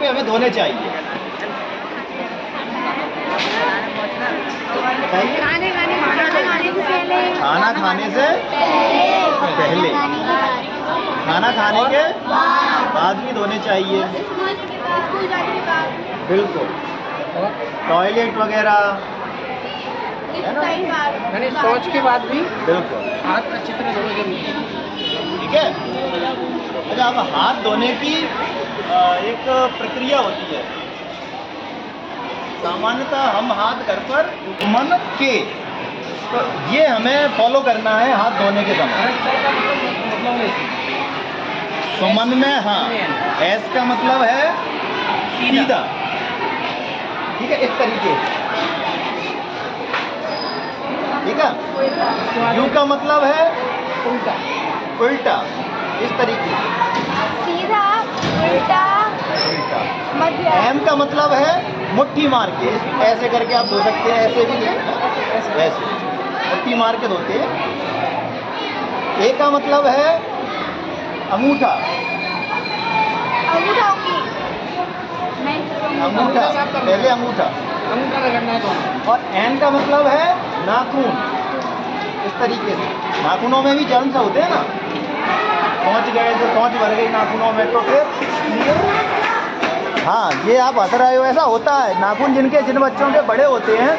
हमें धोने चाहिए? खाना खाने से पहले, खाना खाने के बाद भी धोने चाहिए। बिल्कुल। टॉयलेट वगैरह है ना, यानी शौच के बाद भी बिल्कुल हाथ अच्छी तरह धोने जरूरी है। ठीक है। अच्छा, अब हाथ धोने की एक प्रक्रिया होती है। सामान्यतः हम हाथ घर पर मन के, तो ये हमें फॉलो करना है हाथ धोने के समय। सुमन में हाँ, एस का मतलब है सीधा। ठीक है, इस तरीके से। ठीक है। यू का मतलब है उल्टा, उल्टा, इस तरीके से सीधा, उल्टा, उल्टा। मध्य। एम का मतलब है मुट्ठी मार के, ऐसे करके आप धो सकते हैं, ऐसे भी ऐसे मुट्ठी मार के धोते हैं। ए का मतलब है अंगूठा, अंगूठा उंगली, अंगूठा, पहले अंगूठा। अंगूठा रगड़ना है दोनों। और एन का मतलब है नाखून, इस तरीके से। नाखूनों में भी जर्म्स होते हैं ना, पहुँच गए तो पहुँच भर गई नाखूनों में, तो फिर हाँ, ये आप हंस रहे हो, ऐसा होता है। नाखून जिन बच्चों के बड़े होते हैं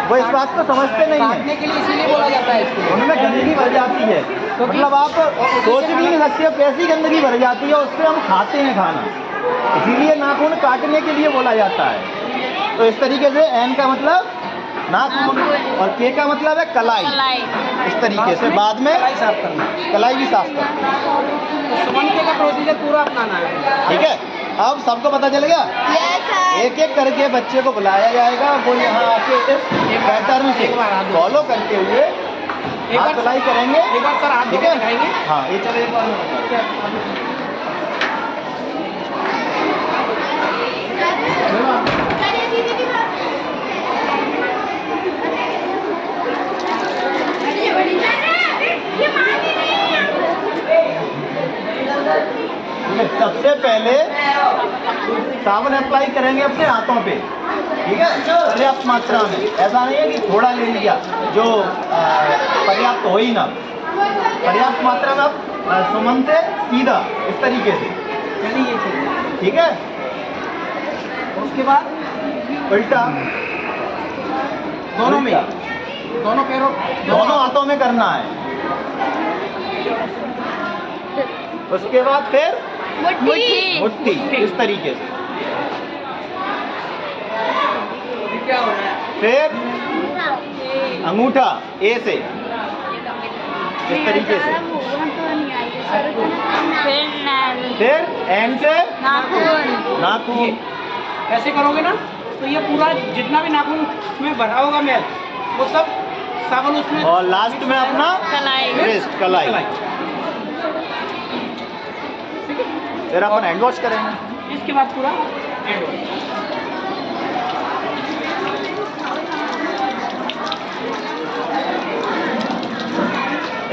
वो इस बात को समझते नहीं काटने हैं, के लिए इसीलिए बोला जाता है इसको। उनमें गंदगी भर जाती है। मतलब आप सोच भी नहीं सकते हो कैसी गंदगी भर जाती है, उससे हम खाते हैं खाना, इसीलिए नाखून काटने के लिए बोला जाता है। तो इस तरीके से एन का मतलब नाखून और के का मतलब है कलाई, इस तरीके से। बाद में कलाई साफ करना, कलाई भी साफ करते हैं। तो सुमन के का प्रोसीजर पूरा अपनाना है। ठीक है, अब सबको पता चल गया। एक एक करके बच्चे को बुलाया जाएगा, वो यहाँ आके इस पैटर्न से फॉलो करते हुए हाथ धुलाई करेंगे। एक बार सर हाथ ठीक है, दिखाएंगे। हाँ, ये चलो एक बार सबसे पहले साबुन अप्लाई करेंगे अपने हाथों पे। ठीक है, पर्याप्त मात्रा में, ऐसा नहीं है कि थोड़ा ले लिया जो पर्याप्त हो ही ना। पर्याप्त मात्रा में आप सुमन से सीधा इस तरीके से, ठीक है। उसके बाद उल्टा, दोनों में, दोनों पैरों, दोनों हाथों में करना है। उसके बाद फिर मुट्ठी, इस तरीके से। क्या हो रहा है? फिर अंगूठा ए से, इस तरीके से। फिर एंड से नाखून। ऐसे करोगे ना तो ये पूरा जितना भी नाखून में भरा होगा मैल, वो सब साबुन उसमें, और लास्ट में अपना रेस्ट, कलाई। फिर अपन हैंड वॉश करेंगे। इसके बाद पूरा हैंड वॉश।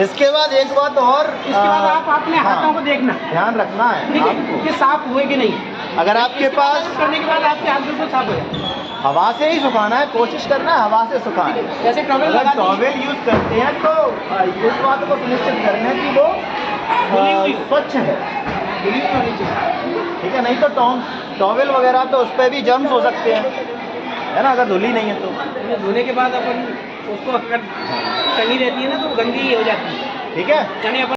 इसके बाद एक बात और, इसके बाद आप अपने हाथों को देखना, ध्यान रखना है ठीक है, आपको। कि साफ हुए कि नहीं। अगर आपके पास करने के बाद आपके हाथ बिल्कुल साफ हो जाए। हवा से ही सुखाना है, कोशिश करना है हवा से सुखाएं। जैसे टॉवेल अगर लगा टॉवेल यूज करते हैं तो इस बात को सुनिश्चित कर लें कि वो स्वच्छ है, धुली नहीं होनी चाहिए। ठीक है। नहीं तो टॉवेल वगैरह पे उस पर भी जर्म्स हो सकते हैं, है ना, अगर धुली नहीं है तो। धोने के बाद अपन उसको अगर टंगी रहती है ना तो गंदी हो जाती है। ठीक है। यानी अपन